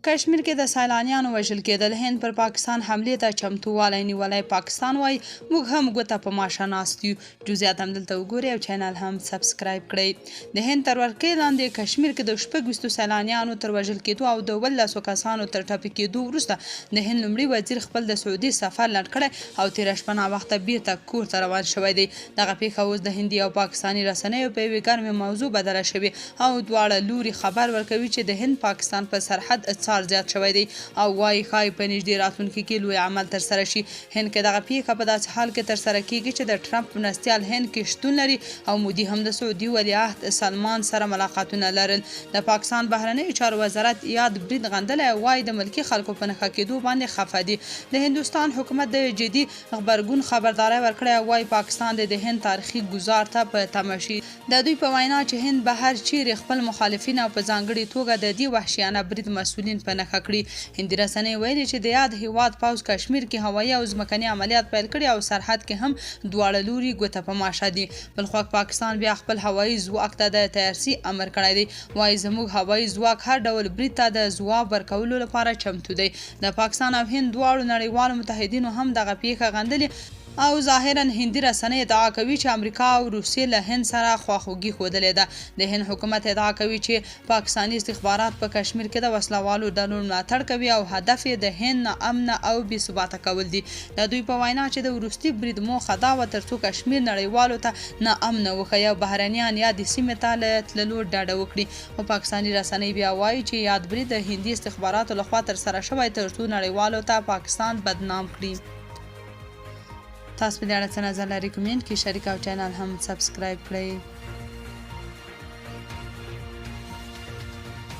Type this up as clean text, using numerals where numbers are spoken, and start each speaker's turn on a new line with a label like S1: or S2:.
S1: کشمیر کې د سیلانیانو وژل کېدل. هند پر پاکستان حملې ته چمتووالی نیولی. پاکستان وایي موږ هم ګوته په ماشه ناست یو. جزئیات هم دلته وګورئ او چینل هم سبسکرایب کړئ. د هند تر ورکې لاندې کشمیر کې د 26 سیلانیانو تر وژل کېدو او د 12 کسانو تر ټپي کېدو وروسته د هند لومړي وزیر خپل د سعودي سفر لنډ کړی او تېره شپه ناوخته بیرته کور ته روان شوی دی. دغه پیښه اوس د هندي او پاکستاني رسنیو په یوې ګرمې موضوع بدله شوې او دواړه لوري خبر ورکوي چې د هند پاکستان په سرحد څار زیات شوی دی او وايي ښایي په نږدې راتلونکي کې لوی عمل ترسره شي. هند کې دغه پیښه په داسې حال کې ترسره کیږي چې د ټرمپ مرستیال هند کې شتون لري او مودي هم د سعودي ولیعهد سلمان سره ملاقاتونه لرل. د پاکستان بهرنیو چارو وزارت یاد برید غندلی او وايي د ملکي خلکو په نښه کېدو باندې خفه دي. د هندوستان حکومت د جدي غبرګون خبرداری ورکړی او وايي پاکستان د هند تاریخي ګزار ته په تمه شي. د دوی په وینا چې هند به هر چیرې خپل مخالفین او په ځانګړې توګه د دې وحشیانه برید مسؤلین په نښه کړي. هندي رسنۍ ویلي چې د یاد هیواد پوځ کشمیر کې هوایي او ځمکني عملیات پیل کړي او سرحد کې هم دواړه لوري ګوته په ماشه دي. بل خوا پاکستان بیا خپل هوایي ځواک ته د تیارسي امر کړی دی. وايي زموږ هوایي ځواک هر ډول برید ته د ځواب ورکولو لپاره چمتو دی. د پاکستان او هند دواړو نړیوالو متحدینو هم دغه پیښه غندلې او ظاهرا هندي رسنۍ ادعا کوي چې امریکا او روسیې له هند سره خواخوږي ښودلې ده. د هند حکومت ادعا کوي چې پاکستاني استخبارات په کشمیر کې د وسلوالو ډلو ملاتړ کوي او هدف یې د هند ناامنه او بې ثباته کول دي. د دوی په وینا چې د وروستي برید موخه دا وه ترڅو کشمیر نړیوالو ته ناامنه وښیي او بهرنیان یادې سیمې ته له تللو ډډه وکړي. خو پاکستاني رسنۍ بیا وایي چې یاد برید د هندي استخباراتو لخوا ترسره شوی ترڅو نړیوالو ته پاکستان بدنام کړي. تاسو په دې اړه څه نظر لرئ؟ کومنټ کې شریک او چینل هم سبسکرایب کړئ.